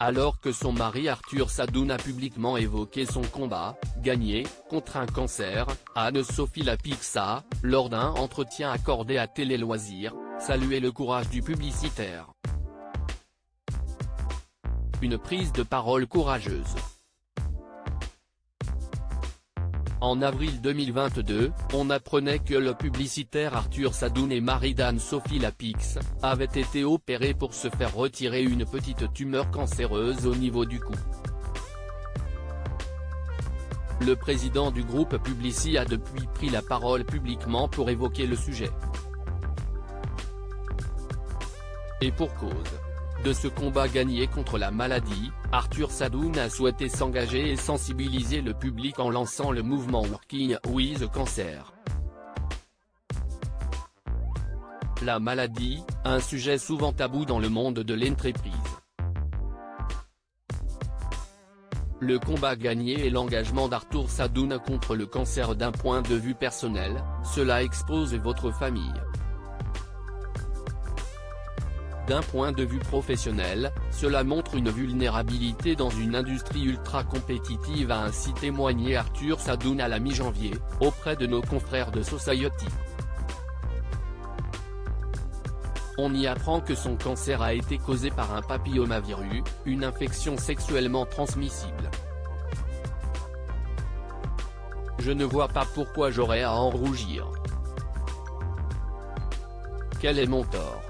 Alors que son mari Arthur Sadoun a publiquement évoqué son combat, gagné, contre un cancer, Anne-Sophie Lapix a, lors d'un entretien accordé à Télé Loisirs, salué le courage du publicitaire. Une prise de parole courageuse. En avril 2022, on apprenait que le publicitaire Arthur Sadoun et mari d'Anne-Sophie Lapix, avaient été opérés pour se faire retirer une petite tumeur cancéreuse au niveau du cou. Le président du groupe Publicis a depuis pris la parole publiquement pour évoquer le sujet. Et pour cause. De ce combat gagné contre la maladie, Arthur Sadoun a souhaité s'engager et sensibiliser le public en lançant le mouvement Working with Cancer. La maladie, un sujet souvent tabou dans le monde de l'entreprise. Le combat gagné et l'engagement d'Arthur Sadoun contre le cancer d'un point de vue personnel, cela expose votre famille. D'un point de vue professionnel, cela montre une vulnérabilité dans une industrie ultra compétitive, a ainsi témoigné Arthur Sadoun à la mi-janvier, auprès de nos confrères de Society. On y apprend que son cancer a été causé par un papillomavirus, une infection sexuellement transmissible. Je ne vois pas pourquoi j'aurais à en rougir. Quel est mon tort ?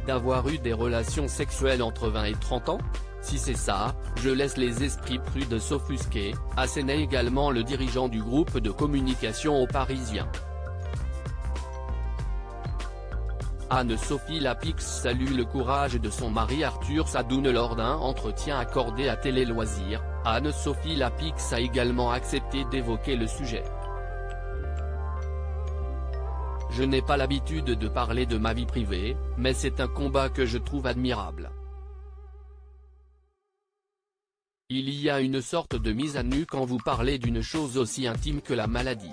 D'avoir eu des relations sexuelles entre 20 et 30 ans ? Si c'est ça, je laisse les esprits prudes s'offusquer, asséna également le dirigeant du groupe de communication aux Parisiens. Anne-Sophie Lapix salue le courage de son mari Arthur Sadoun lors d'un entretien accordé à Télé Loisirs. Anne-Sophie Lapix a également accepté d'évoquer le sujet. Je n'ai pas l'habitude de parler de ma vie privée, mais c'est un combat que je trouve admirable. Il y a une sorte de mise à nu quand vous parlez d'une chose aussi intime que la maladie.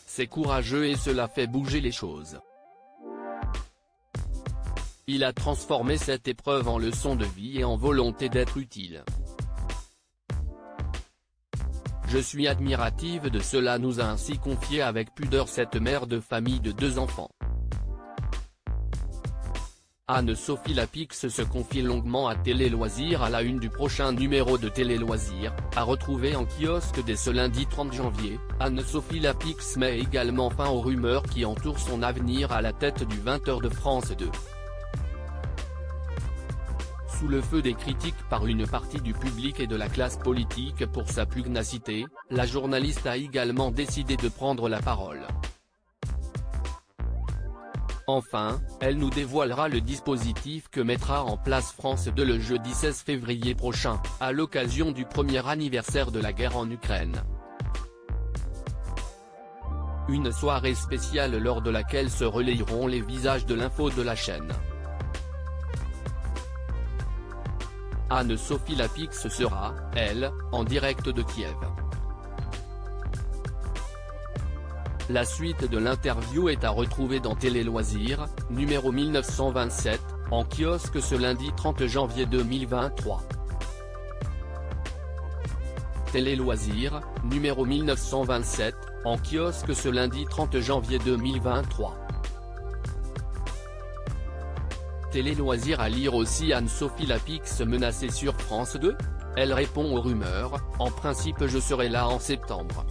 C'est courageux et cela fait bouger les choses. Il a transformé cette épreuve en leçon de vie et en volonté d'être utile. Je suis admirative de cela, nous a ainsi confié avec pudeur cette mère de famille de 2 enfants. Anne-Sophie Lapix se confie longuement à Télé Loisirs à la une du prochain numéro de Télé Loisirs, à retrouver en kiosque dès ce lundi 30 janvier. Anne-Sophie Lapix met également fin aux rumeurs qui entourent son avenir à la tête du 20h de France 2. Sous le feu des critiques par une partie du public et de la classe politique pour sa pugnacité, la journaliste a également décidé de prendre la parole. Enfin, elle nous dévoilera le dispositif que mettra en place France 2 le jeudi 16 février prochain, à l'occasion du premier anniversaire de la guerre en Ukraine. Une soirée spéciale lors de laquelle se relayeront les visages de l'info de la chaîne. Anne-Sophie Lapix sera, elle, en direct de Kiev. La suite de l'interview est à retrouver dans Télé Loisirs, numéro 1927, en kiosque ce lundi 30 janvier 2023. Télé Loisirs, numéro 1927, en kiosque ce lundi 30 janvier 2023. Télé Loisirs à lire aussi Anne-Sophie Lapix menacée sur France 2 ? Elle répond aux rumeurs, en principe je serai là en septembre.